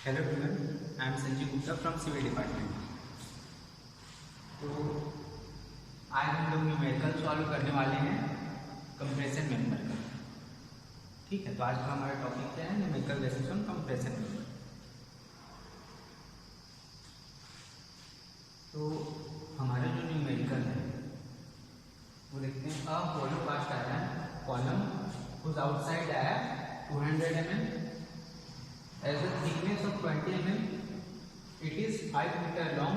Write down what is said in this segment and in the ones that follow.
Hello everyone, I am Sanjeev Gupta from civil department. तो आज हम लोग न्यूमेरिकल सॉल्व करने वाले हैं कंप्रेशन मेंबर का। ठीक है, तो आज का हमारा टॉपिक क्या है? Numerical basis on compression member. तो हमारा जो न्यूमेरिकल है वो देखते हैं। A hollow cast iron column whose outside diameter 200 mm as a thickness of 20 mm, it is 5 meter long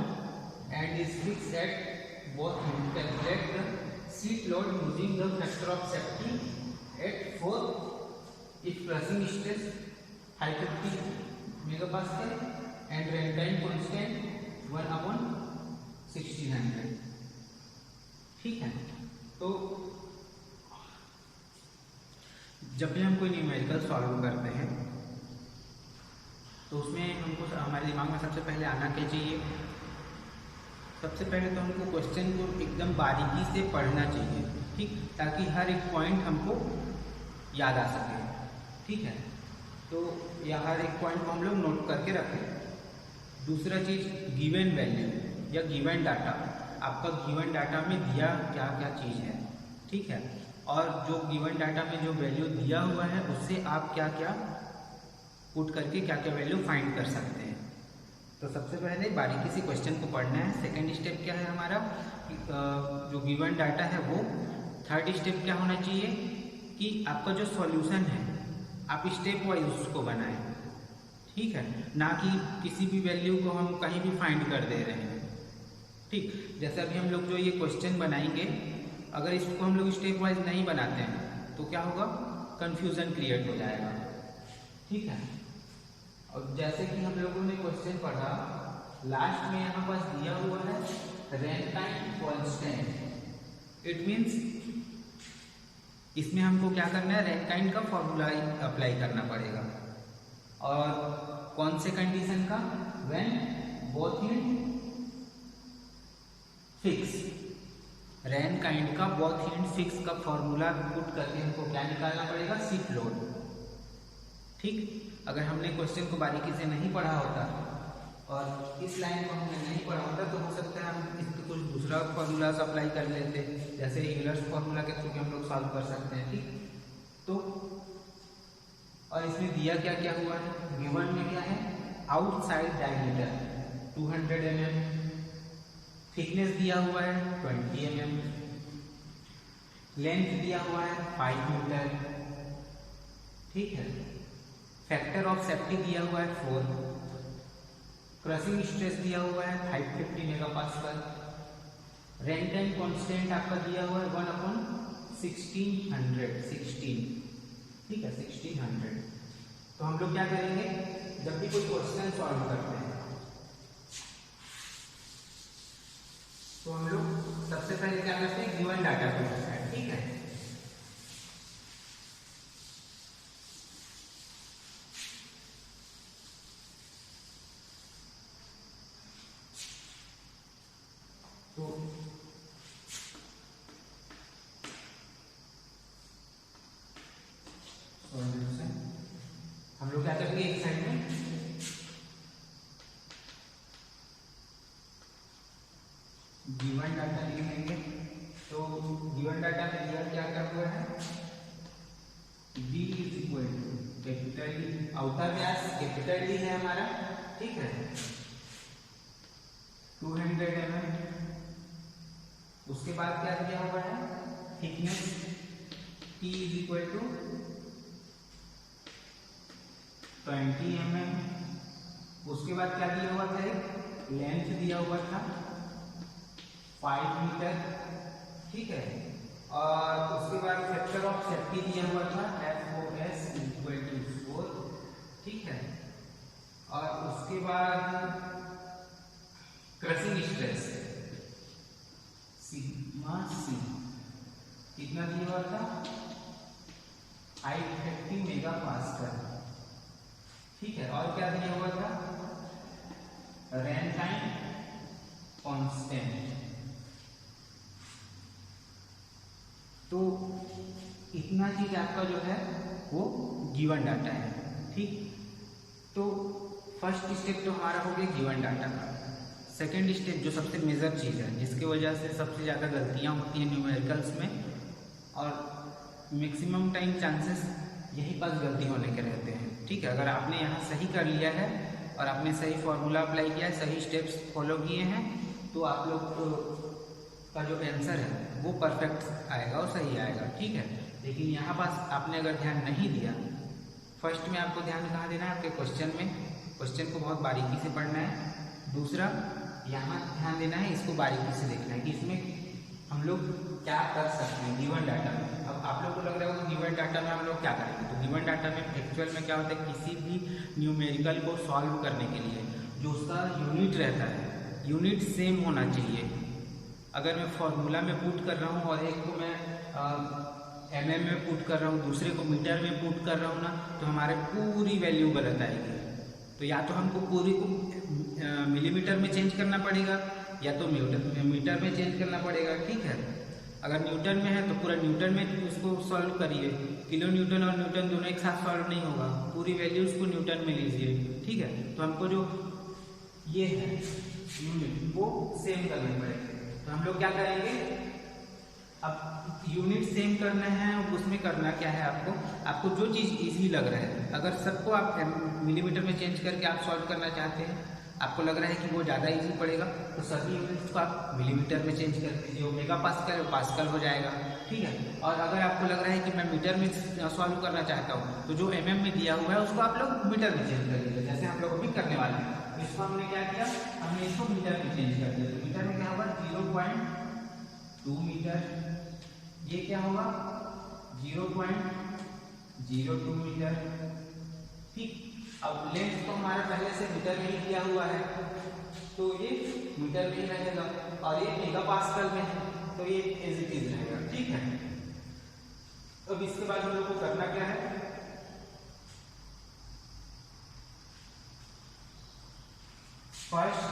and is fixed at both ends. Calculate the sheet load using the factor of safety at 4 if crushing stress 550 megapascal and runtime constant 1/1600। ठीक है, तो जब भी हम कोई numerical solve करते हैं तो उसमें हमको हमारे दिमाग में सबसे पहले आना क्या चाहिए? सबसे पहले तो हमको क्वेश्चन को एकदम बारीकी से पढ़ना चाहिए, ठीक, ताकि हर एक पॉइंट हमको याद आ सके। ठीक है, तो या हर एक पॉइंट को हम लोग नोट करके रखें। दूसरा चीज़, गिवन वैल्यू या गिवन डाटा। आपका गिवन डाटा में दिया क्या क्या चीज़ है, ठीक है, और जो गिवन डाटा में जो वैल्यू दिया हुआ है उससे आप क्या क्या पुट करके क्या क्या वैल्यू फाइंड कर सकते हैं। तो सबसे पहले बारीकी से क्वेश्चन को पढ़ना है। सेकंड स्टेप क्या है हमारा? जो गिवन डाटा है वो। थर्ड स्टेप क्या होना चाहिए कि आपका जो सॉल्यूशन है आप स्टेप वाइज उसको बनाएं, ठीक है, ना कि किसी भी वैल्यू को हम कहीं भी फाइंड कर दे रहे हैं। ठीक, जैसे अभी हम लोग जो ये क्वेश्चन बनाएंगे, अगर इसको हम लोग स्टेप वाइज नहीं बनाते हैं तो क्या होगा? कंफ्यूजन क्रिएट हो जाएगा। ठीक है, और जैसे कि हम लोगों ने क्वेश्चन पढ़ा, लास्ट में यहाँ पास दिया हुआ है रैंकाइन कांस्टेंट। इट मींस इसमें हमको क्या करना है? रैंकाइन का फॉर्मूला अप्लाई करना पड़ेगा। और कौन से कंडीशन का? When both and fix. Rankine का बोथ एंड फिक्स का फॉर्मूला पुट करके हमको क्या निकालना पड़ेगा? Sheet load. ठीक, अगर हमने क्वेश्चन को बारीकी से नहीं पढ़ा होता और इस लाइन को हमने नहीं पढ़ा होता तो हो सकता है हम इसको कुछ दूसरा फॉर्मूला अप्लाई कर लेते, जैसे यूलर्स फॉर्मूला के थ्रू हम लोग सॉल्व कर सकते हैं। ठीक, तो और इसमें दिया क्या क्या हुआ है? गिवन में क्या है? आउटसाइड डायमीटर 200 mm, थिकनेस दिया हुआ है 20 mm, लेंथ दिया हुआ है 5 मीटर, ठीक है, फैक्टर ऑफ सेफ्टी दिया हुआ है 4, क्रशिंग स्ट्रेस दिया हुआ है 550 मेगापास्कल, रैंकाइन कांस्टेंट आपका दिया हुआ है 1/1600, 16, ठीक है, 1600। तो हम लोग क्या करेंगे जब भी कोई क्वेश्चन सॉल्व करते हैं तो हम लोग सबसे पहले क्या करते हैं? गिवन डाटा को रखते हैं, ठीक है। तो हम लोग क्या करेंगे? एक साइड में गिवन डाटा लिख लेंगे। तो गिवन डाटा में दिया क्या क्या हुआ है? B is equal to capital D, outer व्यास कैपिटल डी है हमारा, ठीक है, 200 mm। उसके बाद क्या दिया हुआ है? Thickness T is equal to 20 mm। उसके बाद क्या दिया हुआ था? लेंथ दिया हुआ था 5 मीटर, ठीक है, और उसके बाद फैक्टर ऑफ सेफ्टी दिया हुआ था FOS इक्वल टू 4, ठीक है, और उसके बाद क्रशिंग स्ट्रेस सिग्मा सी कितना दिया हुआ था? 550 मेगापास्कल, ठीक है, और क्या दिया हुआ था? Rankine constant. तो इतना चीज आपका जो है वो गिवन डाटा है, ठीक। तो फर्स्ट स्टेप तो हमारा हो गया गिवन डाटा का। सेकेंड स्टेप जो सबसे मेजर चीज़ है, जिसकी वजह से सबसे ज़्यादा गलतियाँ होती हैं न्यूमेरिकल्स में, और मैक्सिमम टाइम चांसेस यही पास गलती होने के रहते हैं। ठीक है, अगर आपने यहाँ सही कर लिया है और आपने सही फॉर्मूला अप्लाई किया है, सही स्टेप्स फॉलो किए हैं, तो आप लोग का जो आंसर है वो परफेक्ट आएगा और सही आएगा। ठीक है, लेकिन यहाँ पास आपने अगर ध्यान नहीं दिया, फर्स्ट में आपको ध्यान कहाँ देना है, आपके क्वेश्चन में, क्वेश्चन को बहुत बारीकी से पढ़ना है। दूसरा, यहाँ ध्यान देना है, इसको बारीकी से देखना है कि इसमें हम लोग क्या कर सकते हैं गिवन डाटा में। अब आप लोग को लग रहा होगा गिवन डाटा में हम लोग क्या करेंगे, तो गिवन डाटा में एक्चुअल में क्या होता है, किसी भी न्यूमेरिकल को सॉल्व करने के लिए जो उसका यूनिट रहता है, यूनिट सेम होना चाहिए। अगर मैं फॉर्मूला में पुट कर रहा हूँ और एक को मैं mm में पुट कर रहा हूँ, दूसरे को मीटर में पुट कर रहा हूँ ना, तो हमारे पूरी वैल्यू गलत आएगी। तो या तो हमको पूरी को मिलीमीटर में चेंज करना पड़ेगा, या तो मीटर में चेंज करना पड़ेगा। ठीक है, अगर न्यूटन में है तो पूरा न्यूटन में उसको सॉल्व करिए। किलो न्यूटन और न्यूटन दोनों एक साथ सॉल्व नहीं होगा, पूरी वैल्यूज को न्यूटन में लीजिए। ठीक है, तो हमको जो ये है यूनिट वो सेम करने पड़ेंगे। तो हम लोग क्या करेंगे, अब यूनिट सेम करना है, उसमें करना क्या है, आपको जो चीज़ इजी लग रहा है, अगर सबको आप मिलीमीटर में चेंज करके आप सॉल्व करना चाहते हैं, आपको लग रहा है कि वो ज़्यादा इजी पड़ेगा, तो सभी यूनिट्स को आप मिलीमीटर में चेंज कर दीजिए, वो मेगा पास्कल पास्कल हो जाएगा। ठीक है, और अगर आपको लग रहा है कि मैं मीटर में सॉल्व करना चाहता हूँ, तो जो mm में दिया हुआ है उसको आप लोग मीटर में चेंज कर लीजिए, जैसे हम लोग अभी करने वाले हैं। इसको हमने क्या किया, हमने इसको मीटर में चेंज कर दिया, तो मीटर में क्या होगा 0.2 मीटर, ये क्या होगा 0.02 मीटर। ठीक, अब लेंथ तो हमारा पहले से मीटर में ही दिया हुआ है, तो ये मीटर में ही रहेगा, और ये मेगा पास्कल में है, तो ये एज इट इज रहेगा। ठीक है, अब इसके बाद हम लोग को करना क्या है, फर्स्ट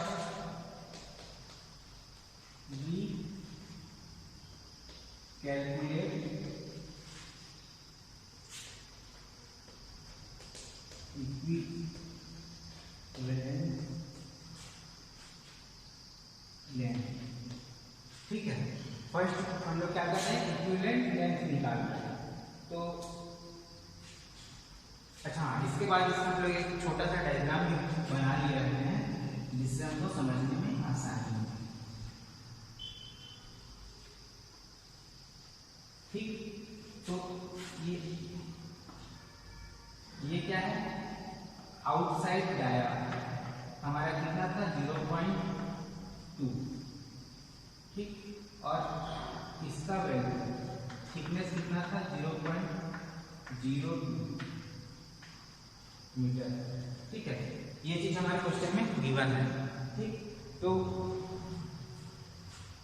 वी कैलकुलेट लेंथ। ठीक है, फर्स्ट हम लोग क्या करते हैं, इक्विवेलेंट लेंथ निकालना है। तो अच्छा, इसके बाद इसमें हम लोग एक छोटा सा डायग्राम भी बना लिए रहते हैं, जिससे हमको समझने में आसानी हो। ठीक, तो ये क्या है, आउटसाइड डाया हमारा कितना था 0.2। ठीक, और इसका वैल्यू थिकनेस कितना था 0.02 मीटर। ठीक है, ये चीज हमारे क्वेश्चन में गिवन है। ठीक, तो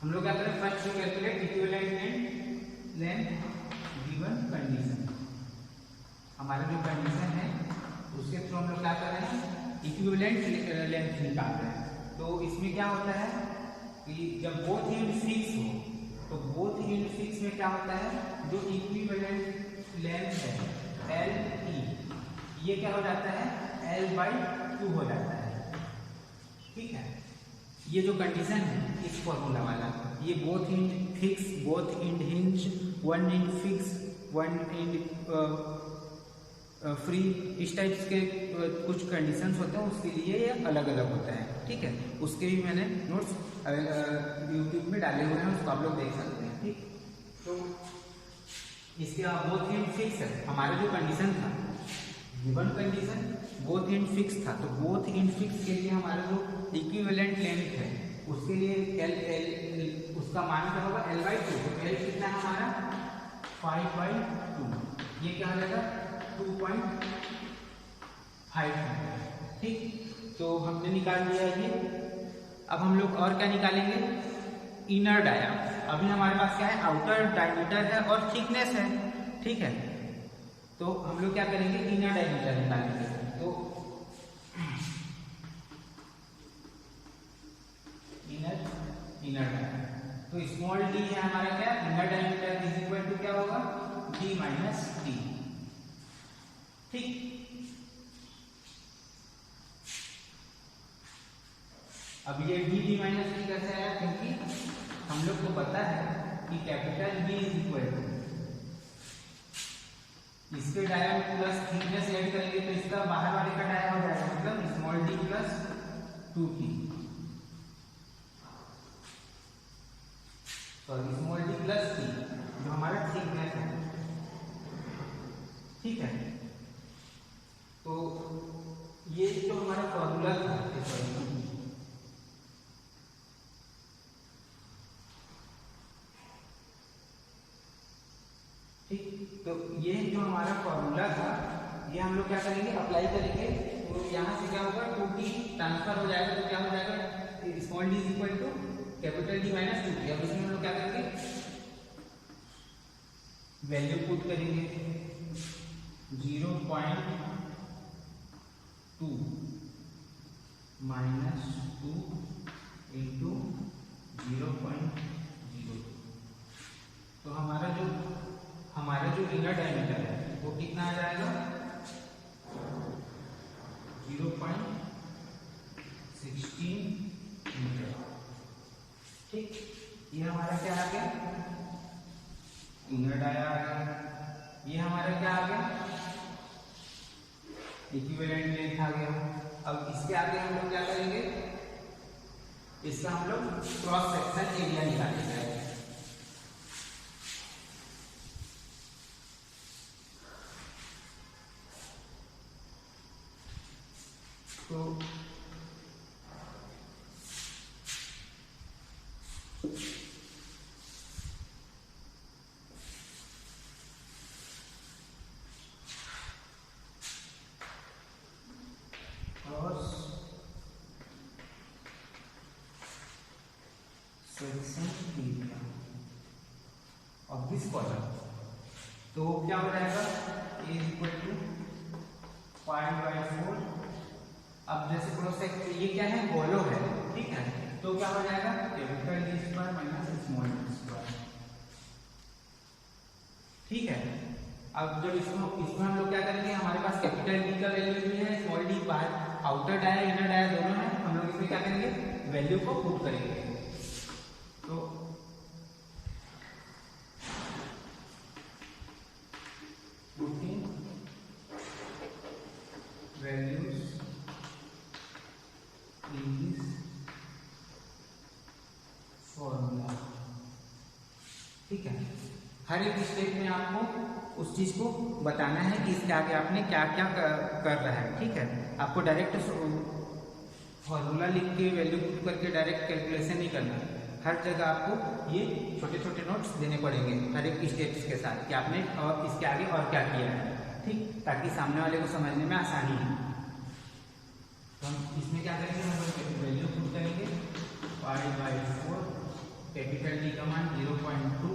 हम लोग क्या करें, first to calculate equivalent length given condition. हमारा जो कंडीशन है उसके थ्रू हम लोग क्या कर रहे हैं, इक्विवेलेंट लेंथ निकाल रहे हैं। तो इसमें क्या होता है कि जब बोथ यूनिट फिक्स हो, तो बोथ यूनिट फिक्स में क्या होता है, जो इक्विवेलेंट लेंथ है LE, ये क्या हो जाता है L/2 हो जाता है। ठीक है, ये जो कंडीशन है इस फॉर्मूला वाला, ये both and fix, both and hinge, one and fix, one and free, इस टाइप्स के कुछ कंडीशंस होते हैं, उसके लिए ये अलग अलग होता है। ठीक है, उसके भी मैंने नोट्स यूट्यूब में डाले हुए हैं, उसको आप लोग देख सकते हैं। ठीक, तो इसके बोथ एंड फिक्स है, हमारा जो कंडीशन था given condition both and fix था, तो बोथ एंड फिक्स के लिए हमारा जो इक्विवेलेंट लेंथ है उसके लिए L उसका मान क्या होगा L/2। तो L कितना है हमारा 5/2, ये क्या हो जाएगा 2.5। ठीक, तो हमने निकाल लिया ये। अब हम लोग और क्या निकालेंगे, इनर डाया। अभी हमारे पास क्या है, आउटर डायमीटर है और थिकनेस है। ठीक है, तो हम लोग क्या करेंगे, इनर डायमीटर निकालेंगे। तो इनर डायमीटर, तो स्मॉल d है हमारा क्या, inner diameter is equal to क्या होगा d माइनस डी। ठीक, कैसे आया, क्योंकि हम लोग को पता है कि capital B is equal to इसके डाया प्लस थिकनेस ऐड करेंगे तो इसका बाहर वाले का डाया हो जाएगा, मतलब small d plus 2t, sorry small d plus t जो हमारा थिकनेस है। ठीक है, तो ये जो हमारा फॉर्मूला था, ठीक, तो ये जो हमारा फॉर्मूला था ये हम लोग क्या करेंगे, अप्लाई करेंगे। तो यहाँ से क्या होगा, 2t ट्रांसफर हो जाएगा, तो क्या हो जाएगा, small d is equal to capital D minus 2t। अब इसमें हम लोग क्या करेंगे, वैल्यू पुट करेंगे 0.2 माइनस 2 इंटू 0.02। तो हमारा जो इनर डायमीटर है वो कितना आ जाएगा, 0.16 मीटर। ठीक, ये हमारा क्या आ गया, इनर डाया आ गया। ये हमारा क्या आ गया, इक्विवेलेंट लेंथ आ गया। अब इसके आगे हम लोग क्या करेंगे, इसका हम लोग क्रॉस सेक्शन एरिया निकालेंगे। तो cross section area of this column, तो क्या हो जाएगा, A इज इक्वल टू 5/4। अब जैसे क्रॉस सेक्शन, ये क्या है, गोलो है, ठीक है, तो क्या हो जाएगा, capital D square minus small d square. ठीक है, अब जब इसमें हम लोग क्या करेंगे, हमारे पास कैपिटल D का वैल्यू भी है, स्मॉल d बाहर आउटर डाया इनर डाया दोनों है, हम लोग इसमें क्या करेंगे, वैल्यू को पुट करेंगे। तो putting values in this formula. ठीक है, हर एक स्टेप में आपको उस चीज को बताना है कि इसके आगे आपने क्या क्या कर रहा है। ठीक है, आपको डायरेक्ट फॉर्मूला लिख के वैल्यू पुट करके डायरेक्ट कैलकुलेशन नहीं करना, हर जगह आपको ये छोटे छोटे नोट्स देने पड़ेंगे हर एक स्टेप्स के साथ कि आपने और इसके आगे और क्या किया है। ठीक, ताकि सामने वाले को समझने में आसानी है। तो हम इसमें क्या करेंगे, हम लोग वैल्यू पुट करेंगे 5/4, कैपिटल D का मान 0.2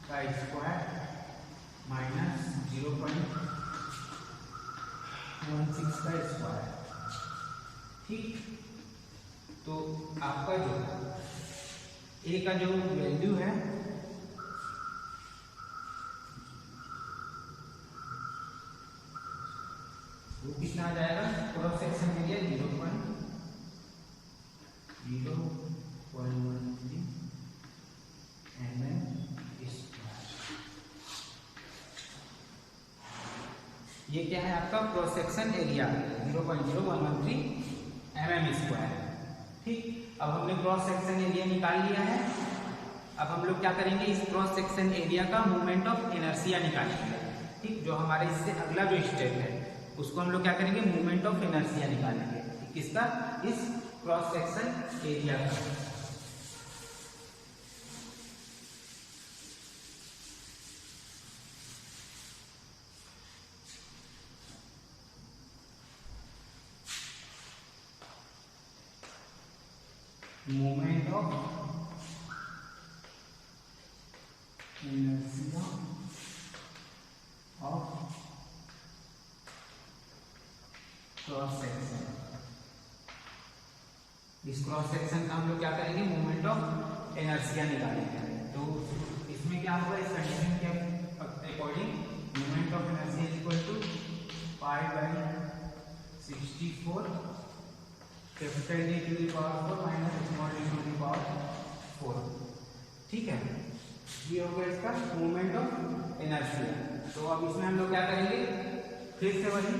का स्क्वायर माइनस 0.16 का स्क्वायर। ठीक, तो आपका जो A का जो वैल्यू है वो कितना आ जाएगा, cross section area 0.013 mm square. ये क्या है, आपका cross section area 0.0113 mm square. ठीक, अब हमने क्रॉस सेक्शन एरिया निकाल लिया है। अब हम लोग क्या करेंगे, इस क्रॉस सेक्शन एरिया का मोमेंट ऑफ इनर्शिया निकालेंगे। ठीक, जो हमारे इससे अगला जो स्टेप है उसको हम लोग क्या करेंगे, मोमेंट ऑफ इनर्शिया निकालेंगे। किसका, इस क्रॉस सेक्शन एरिया का। Moment of inertia of cross section. इस क्रॉस सेक्शन का हम लोग क्या करेंगे, मोमेंट ऑफ इनर्शिया निकालेंगे। तो इसमें क्या होगा, इस कंडीशन के according moment of inertia is equal to 5/64 capital D to the power 4 minus small D to the power 4। ठीक है, ये हो गया इसका मोमेंट ऑफ इनर्शिया। तो अब इसमें हम लोग क्या करेंगे, फिर से वही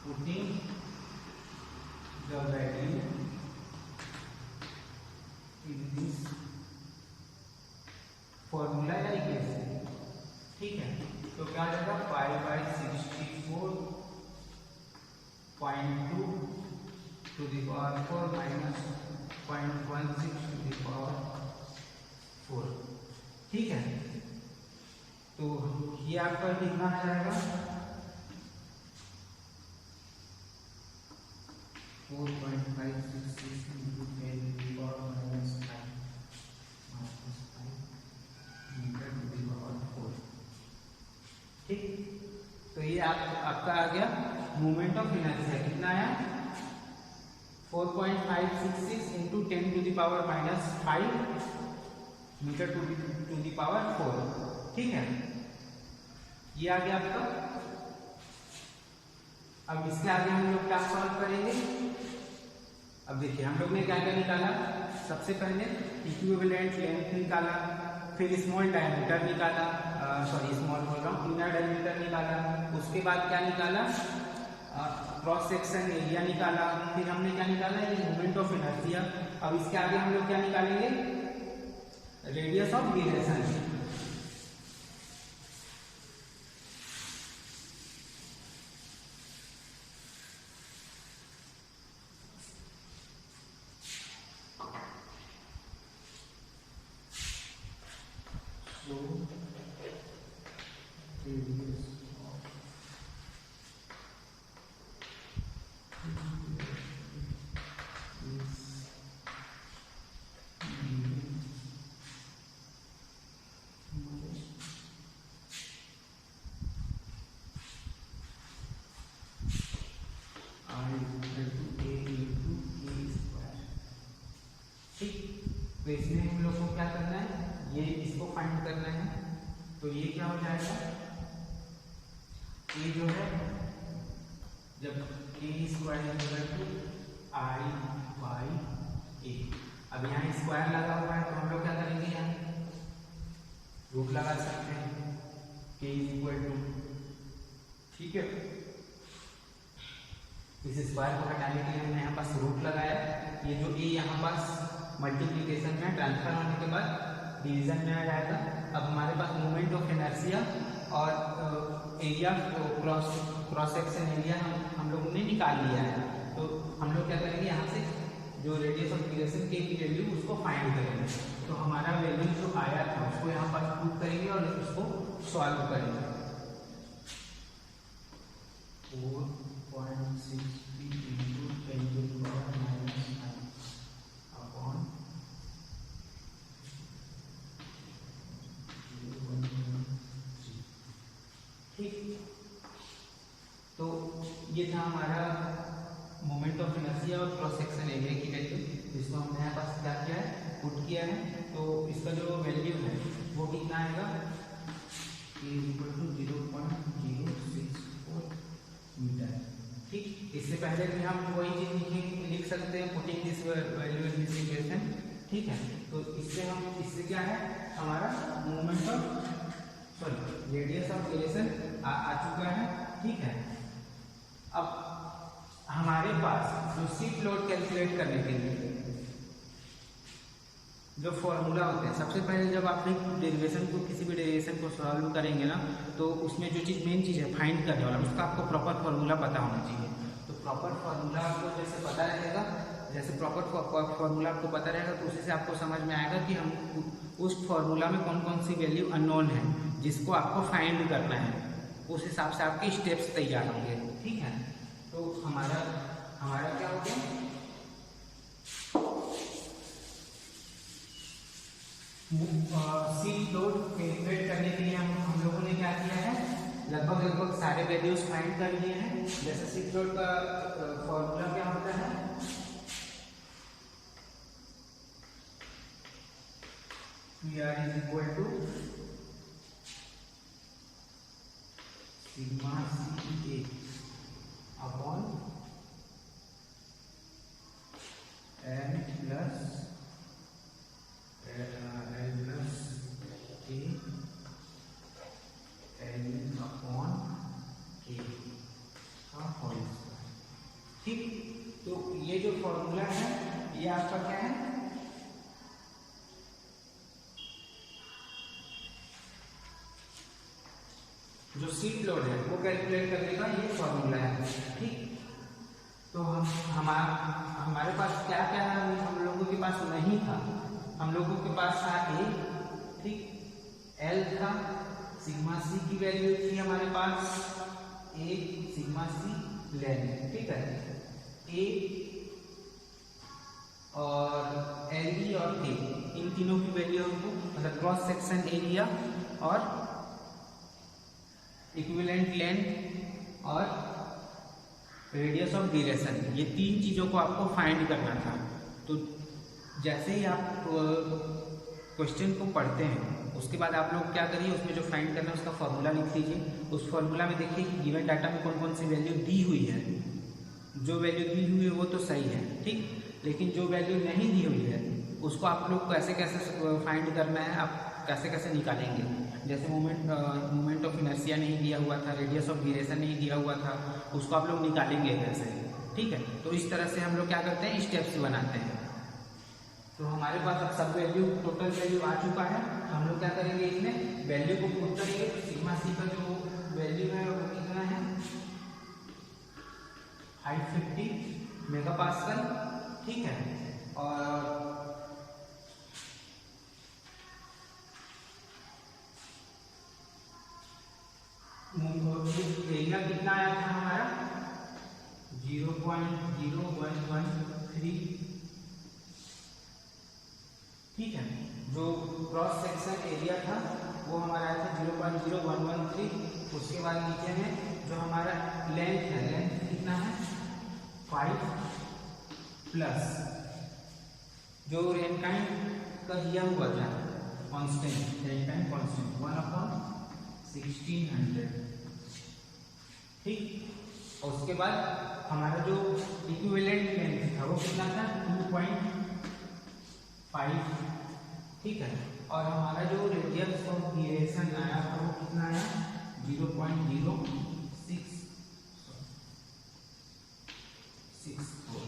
putting the value in this formula या इक्वेशन। ठीक है, तो क्या आ जाएगा 5/64.2 to the power 4 minus 0.16 to the power 4। ठीक है, तो ये आपका कितना आ जाएगा 4.566 into 10 to the power minus 5 metre to the power 4। ठीक, तो ये आपका आ गया मोमेंट ऑफ इनर्शिया। कितना आया 4.566 into 10 to the power minus 5 metre to the power 4। ठीक है, ये आ गया आपका। अब इसके आगे हम लोग क्या सॉल्व करेंगे। अब देखिए हम लोग ने क्या क्या निकाला, सबसे पहले इक्विवेलेंट लेंथ निकाला, फिर स्मॉल डायमीटर निकाला, स्मॉल बोल रहा हूँ, इनर डायमीटर निकाला। उसके बाद क्या निकाला, क्रॉस सेक्शन एरिया निकाला। फिर हमने क्या निकाला, ये मोमेंट ऑफ इनर्शिया। अब इसके आगे हम लोग क्या निकालेंगे, रेडियस ऑफ गिरेशन। तो इसमें हम लोग को क्या करना है, ये इसको फाइंड करना है। तो ये क्या हो जाएगा, ये जो है जब k² I/a। अब यहाँ स्क्वायर लगा हुआ है तो हम लोग क्या करेंगे, यहाँ रूट लगा सकते हैं k ठीक है। इस स्क्वायर को हटाने के लिए हमने यहाँ पास रूट लगाया। ये जो a यहाँ पास मल्टीप्लिकेशन में ट्रांसफर होने के बाद डिवीजन में आ जाएगा। अब हमारे पास मोमेंट ऑफ इनर्शिया और एरिया क्रॉस सेक्शन एरिया हम लोगों ने निकाल लिया है। तो हम लोग क्या करेंगे, यहाँ से जो रेडियस ऑफ गिरेशन के की वैल्यू उसको फाइंड करेंगे। तो हमारा वैल्यू जो आया था उसको यहाँ पर पुट करेंगे और उसको सॉल्व करेंगे। 4.60 into 10 to the power minus 9 upon 0.3। ठीक, तो ये था हमारा मोमेंट ऑफ इनर्शिया और क्रॉस सेक्शन एरिया की वैल्यू, जिसको हमने यहाँ पास क्या किया है, पुट किया है। तो इसका जो वैल्यू है वो कितना आएगा, k=0.064 मीटर। ठीक, इससे पहले भी हम वही चीज लिख सकते हैं, putting this value in this equation. ठीक है, तो इससे क्या है, हमारा मोमेंट ऑफ रेडियस ऑफ गिरेशन आ चुका है। ठीक है, अब हमारे पास जो शीट लोड कैलकुलेट करने के लिए जो फॉर्मूला होते हैं, सबसे पहले जब आप एक डेरिवेशन को, किसी भी डेरिवेशन को सॉल्व करेंगे ना, तो उसमें जो चीज़ मेन चीज़ है फाइंड करने वाला, उसका आपको प्रॉपर फॉर्मूला पता होना चाहिए। तो प्रॉपर फॉर्मूला आपको जैसे पता रहेगा, जैसे प्रॉपर फॉर्मूला आपको पता रहेगा तो उसी से आपको समझ में आएगा कि हम उस फॉर्मूला में कौन कौन सी वैल्यू अननोन है जिसको आपको फाइंड करना है। उस हिसाब से आपके स्टेप्स तैयार होंगे। ठीक है, तो हमारा क्या हो गया, शीट लोड कैलकुलेट करने के लिए हम लोगों ने क्या किया है, लगभग सारे वैल्यूज फाइंड कर लिए हैं। जैसे शीट लोड का फॉर्मूला क्या होता है, PR = तो ये जो फॉर्मूला है ये आपका क्या है, जो सीट लोड है वो कैलकुलेट करने का ये फॉर्मूला है। ठीक, तो हमारे पास क्या क्या है, हम लोगों के पास नहीं था। हम लोगों के पास था ए, ठीक, एल था, सिग्मा सी की वैल्यू थी हमारे पास, ए सिग्मा सी लेंथ, ठीक है, ए और एल ई और के, इन तीनों की वैल्यू हमको, मतलब क्रॉस सेक्शन एरिया और इक्विवेलेंट लेंथ और रेडियस ऑफ ड्यूरेशन, ये तीन चीज़ों को आपको फाइंड करना था। तो जैसे ही आप क्वेश्चन को पढ़ते हैं उसके बाद आप लोग क्या करिए, उसमें जो फाइंड करना है उसका फॉर्मूला लिख लीजिए। उस फॉर्मूला में देखिए कि गिवन डाटा में कौन कौन सी वैल्यू दी हुई है। जो वैल्यू दी हुई है वो तो सही है, ठीक, लेकिन जो वैल्यू नहीं दी हुई है उसको आप लोग कैसे कैसे फाइंड करना है, आप कैसे कैसे निकालेंगे। जैसे मोमेंट ऑफ इनर्शिया नहीं दिया हुआ था, रेडियस ऑफ ड्यूरेशन नहीं दिया हुआ था, उसको आप लोग निकालेंगे कैसे, ठीक है। तो इस तरह से हम लोग क्या करते हैं, स्टेप्स बनाते हैं। तो हमारे पास अब सब वैल्यू, टोटल वैल्यू आ चुका है। हम लोग क्या करेंगे, इसमें वैल्यू को पुट करेंगे। तो सिग्मा सी का जो वैल्यू है वो कितना है, 550 मेगापास्कल, ठीक है। और एरिया कितना आया था हमारा, 0.0113, ठीक है। जो क्रॉस सेक्शन एरिया था वो हमारा आया था 0.0113। उसके बाद नीचे में जो हमारा लेंथ है, लेंथ कितना है, 5 प्लस जो रेनकाइंड का दिया हुआ था कांस्टेंट, रेनकाइंड कांस्टेंट 1/1600, ठीक। और उसके बाद हमारा जो इक्विवेलेंट लेंथ था वो कितना था, 2.5, ठीक है। और हमारा जो रेडियस ऑफ ड्यूरेशन आया था वो कितना आया, 0.0664।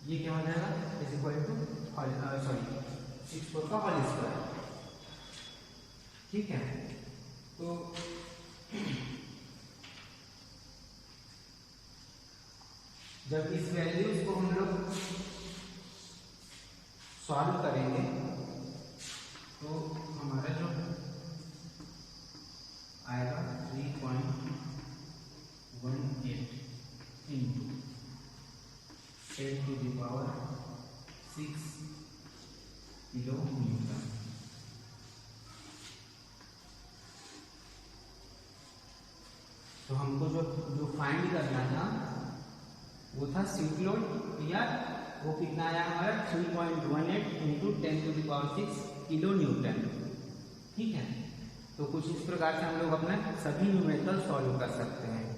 ये क्या हो जाएगा, इज इक्वल टू 64 का होल स्क्वायर, ठीक है। तो जब इस वैल्यूज को हम लोग सॉल्व करेंगे तो हमारा जो आएगा 3.18 इंटू 10⁶ किलो न्यूटन। तो हमको जो फाइंड करना था वो था सीट लोड, या वो कितना आया हमारा, 3.18 इंटू 10⁶ किलो न्यूटन, ठीक है। तो कुछ इस प्रकार से हम लोग अपना सभी न्यूमेरिकल सॉल्व कर सकते हैं।